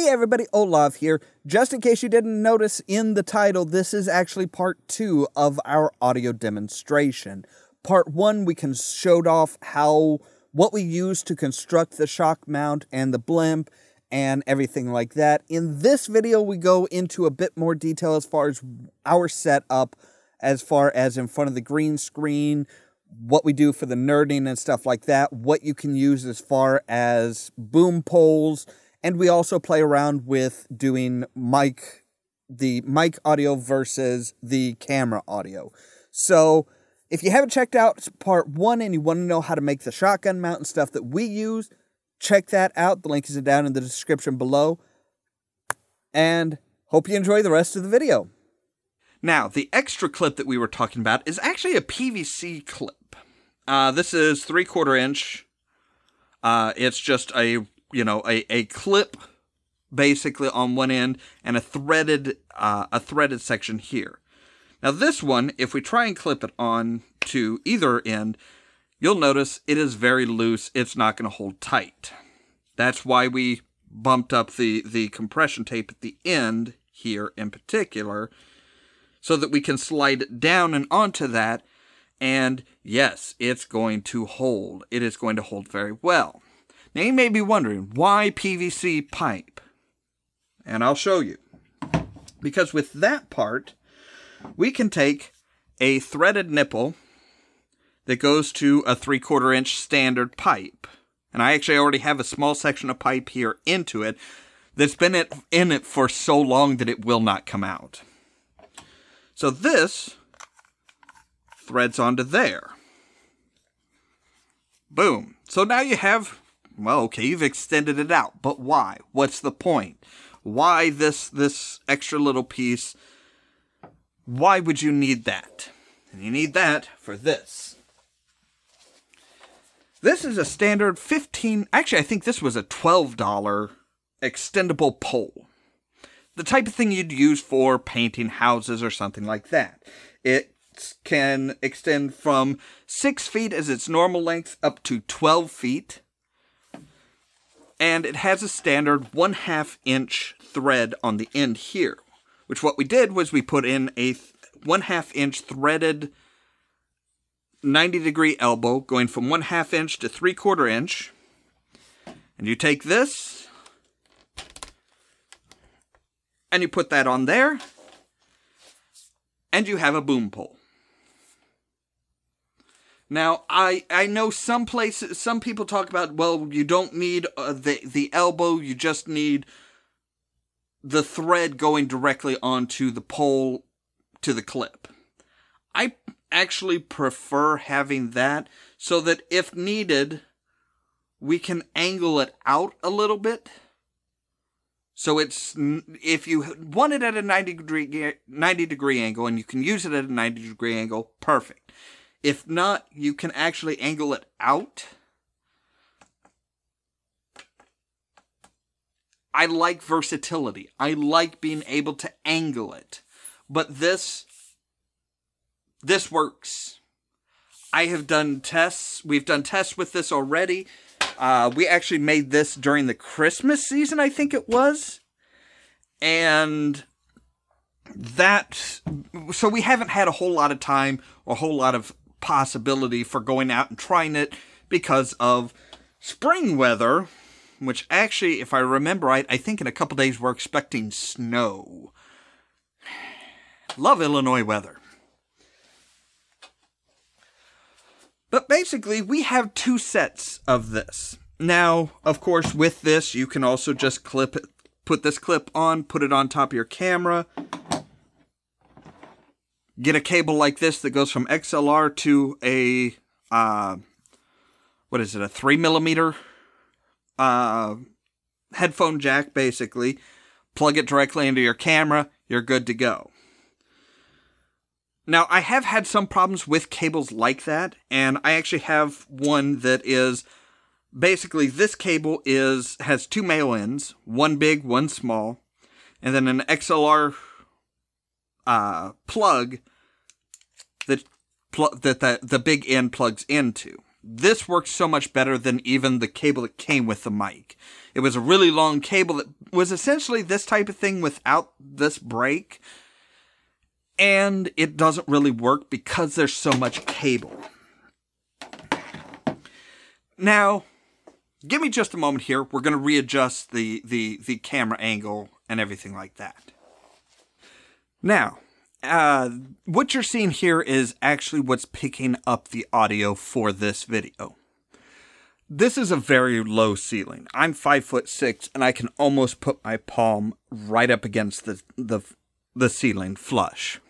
Hey everybody, Ollamh here. Just in case you didn't notice in the title, this is actually part 2 of our audio demonstration. Part 1, we showed off what we used to construct the shock mount and the blimp and everything like that. In this video, we go into a bit more detail as far as our setup, as far as in front of the green screen, what we do for the nerding and stuff like that, what you can use as far as boom poles. And we also play around with doing the mic audio versus the camera audio. So if you haven't checked out part 1 and you want to know how to make the shotgun mount and stuff that we use, check that out. The link is down in the description below. And hope you enjoy the rest of the video. Now, the extra clip that we were talking about is actually a PVC clip. This is 3/4 inch. It's just a clip basically on one end and a threaded section here. Now this one, if we try and clip it on to either end, you'll notice it is very loose. It's not going to hold tight. That's why we bumped up the compression tape at the end here in particular, so that we can slide it down and onto that. And yes, it's going to hold. It is going to hold very well. Now you may be wondering, why PVC pipe? And I'll show you. Because with that part, we can take a threaded nipple that goes to a 3/4 inch standard pipe. And I actually already have a small section of pipe here into it that's been in it for so long that it will not come out. So this threads onto there. Boom. So now you have, well, okay, you've extended it out, but why? What's the point? Why this extra little piece? Why would you need that? And you need that for this. This is a standard actually I think this was a $12 extendable pole. The type of thing you'd use for painting houses or something like that. It can extend from 6 feet as its normal length up to 12 feet. And it has a standard 1/2 inch thread on the end here. Which what we did was we put in a 1/2 inch threaded 90-degree elbow going from 1/2 inch to 3/4 inch. And you take this and you put that on there. And you have a boom pole. Now, I know some people talk about, well, you don't need the elbow, you just need the thread going directly onto the pole to the clip. I actually prefer having that so that if needed, we can angle it out a little bit. So if you want it at a 90-degree angle and you can use it at a 90-degree angle, perfect. If not, you can actually angle it out. I like versatility. I like being able to angle it. But this works. I have done tests. We've done tests with this already. We actually made this during the Christmas season, I think it was. And so we haven't had a whole lot of time or a whole lot of possibility for going out and trying it because of spring weather, which actually, if I remember right, I think in a couple days we're expecting snow. Love Illinois weather. But basically, we have 2 sets of this. Now, of course, with this, you can also just put this clip on, put it on top of your camera. Get a cable like this that goes from XLR to a, a 3mm headphone jack, basically. Plug it directly into your camera, you're good to go. Now, I have had some problems with cables like that, and I actually have one that is, basically, this cable has 2 male ends, one big, one small, and then an XLR plug that the big end plugs into. this works so much better than even the cable that came with the mic. It was a really long cable that was essentially this type of thing without this break. And it doesn't really work because there's so much cable. Now, give me just a moment here. We're going to readjust the camera angle and everything like that. Now, what you're seeing here is actually what's picking up the audio for this video. This is a very low ceiling. I'm 5'6", and I can almost put my palm right up against the ceiling flush.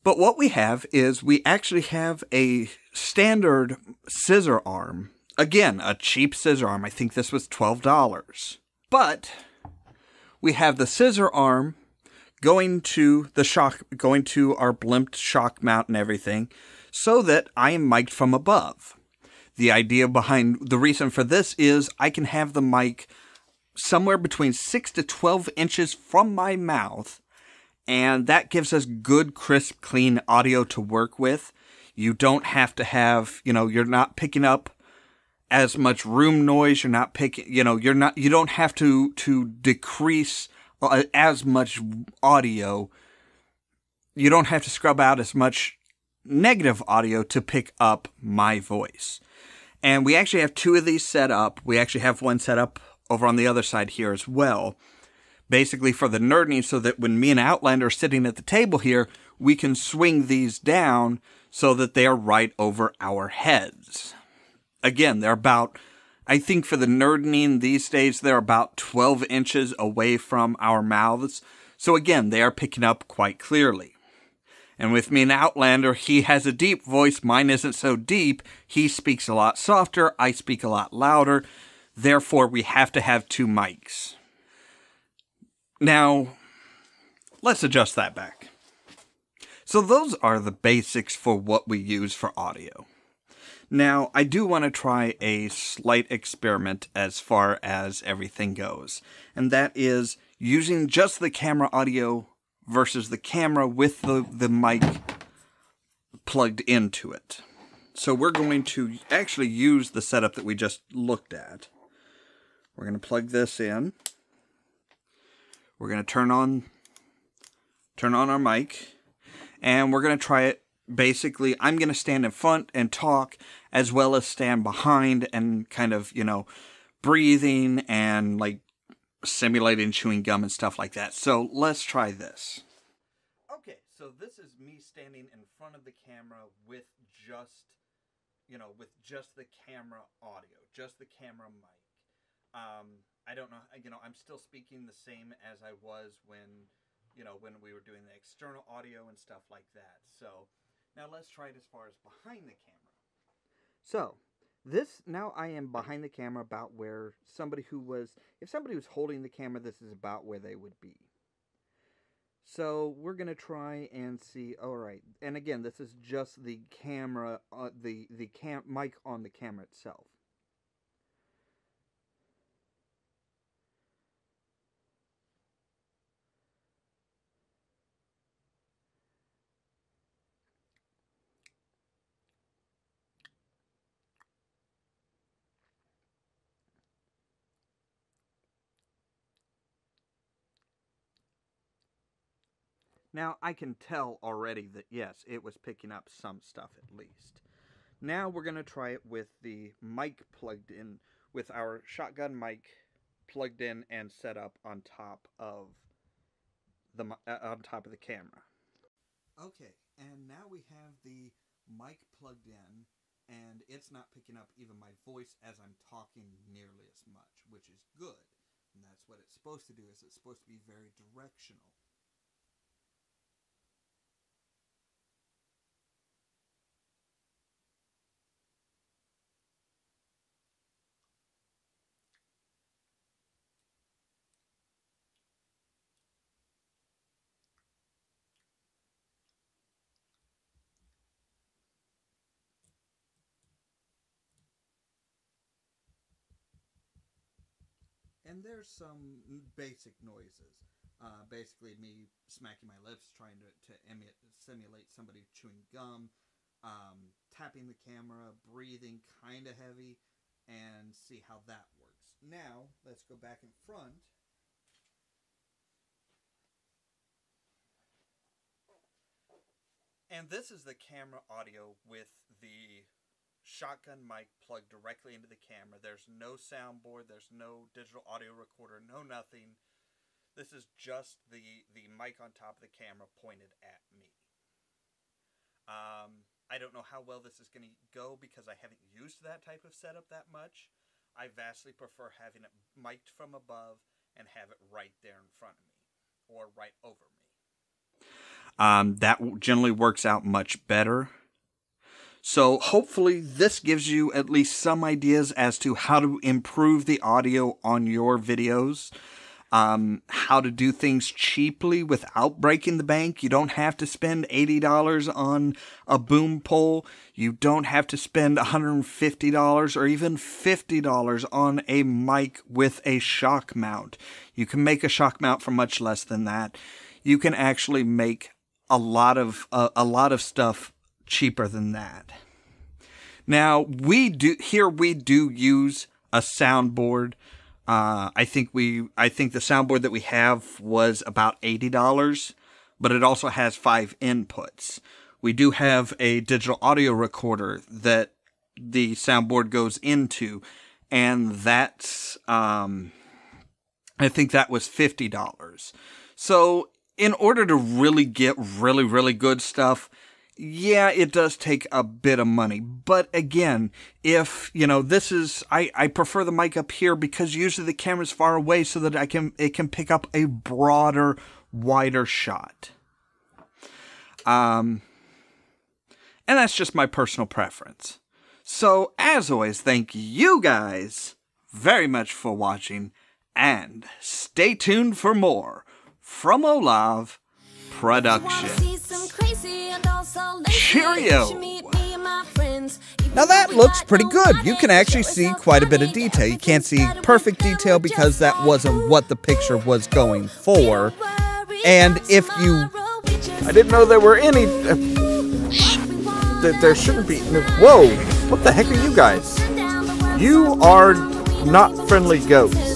But what we have is we actually have a standard scissor arm. Again, a cheap scissor arm. I think this was $12. But we have the scissor arm going to our blimp shock mount and everything, so that I am mic'd from above. The idea behind the reason for this is I can have the mic somewhere between 6 to 12 inches from my mouth, and that gives us good, crisp, clean audio to work with. You don't have to have, you're not picking up as much room noise. You're not picking, you don't have to decrease as much audio. You don't have to scrub out as much negative audio to pick up my voice. And we actually have two of these set up. We actually have one set up over on the other side here as well. Basically for the nerding, so that when me and Outlander are sitting at the table here, we can swing these down so that they are right over our heads. Again, they're about, I think for the nerding these days, they're about 12 inches away from our mouths. So again, they are picking up quite clearly. And with me and Outlander, he has a deep voice. Mine isn't so deep. He speaks a lot softer. I speak a lot louder. Therefore, we have to have two mics. Now, let's adjust that back. So those are the basics for what we use for audio. Now, I do want to try a slight experiment as far as everything goes. And that is using just the camera audio versus the camera with the mic plugged into it. So we're going to actually use the setup that we just looked at. We're going to plug this in. We're going to turn on our mic, and we're going to try it. Basically, I'm going to stand in front and talk, as well as stand behind and kind of, breathing and like simulating chewing gum and stuff like that. So let's try this. Okay, so this is me standing in front of the camera with just the camera audio, just the camera mic. I don't know, I'm still speaking the same as I was when we were doing the external audio and stuff like that. So now let's try it as far as behind the camera. So now I am behind the camera about where if somebody was holding the camera, this is about where they would be. So we're going to try and see, alright, and again, this is just the camera, the mic on the camera itself. Now, I can tell already that, yes, it was picking up some stuff at least. Now we're going to try it with the mic plugged in, with our shotgun mic plugged in and set up on top of the camera. Okay, and now we have the mic plugged in, and it's not picking up even my voice as I'm talking nearly as much, which is good. And that's what it's supposed to do, is it's supposed to be very directional. And there's some basic noises. Basically me smacking my lips, trying to simulate somebody chewing gum. tapping the camera, breathing kind of heavy, and see how that works. Now, let's go back in front. And this is the camera audio with the shotgun mic plugged directly into the camera. There's no soundboard, there's no digital audio recorder, no nothing. This is just the mic on top of the camera pointed at me. I don't know how well this is going to go because I haven't used that type of setup that much. I vastly prefer having it mic'd from above and have it right there in front of me or right over me. That generally works out much better. So hopefully this gives you at least some ideas as to how to improve the audio on your videos. How to do things cheaply without breaking the bank. You don't have to spend $80 on a boom pole. You don't have to spend $150 or even $50 on a mic with a shock mount. You can make a shock mount for much less than that. You can actually make a lot of stuff cheaper than that. Now, we do use a soundboard. I think the soundboard that we have was about $80, but it also has 5 inputs. We do have a digital audio recorder that the soundboard goes into, and that's, I think that was $50. So in order to really get really good stuff, yeah, it does take a bit of money. But again, if, this is, I prefer the mic up here because usually the camera's far away so that it can pick up a broader, wider shot. And that's just my personal preference. So, as always, thank you guys very much for watching, and stay tuned for more from Ollamh Productions. Cheerio! Now that looks pretty good. You can actually see quite a bit of detail. You can't see perfect detail because that wasn't what the picture was going for. And if you... I didn't know there were any... there shouldn't be... Whoa! What the heck are you guys? You are not friendly ghosts.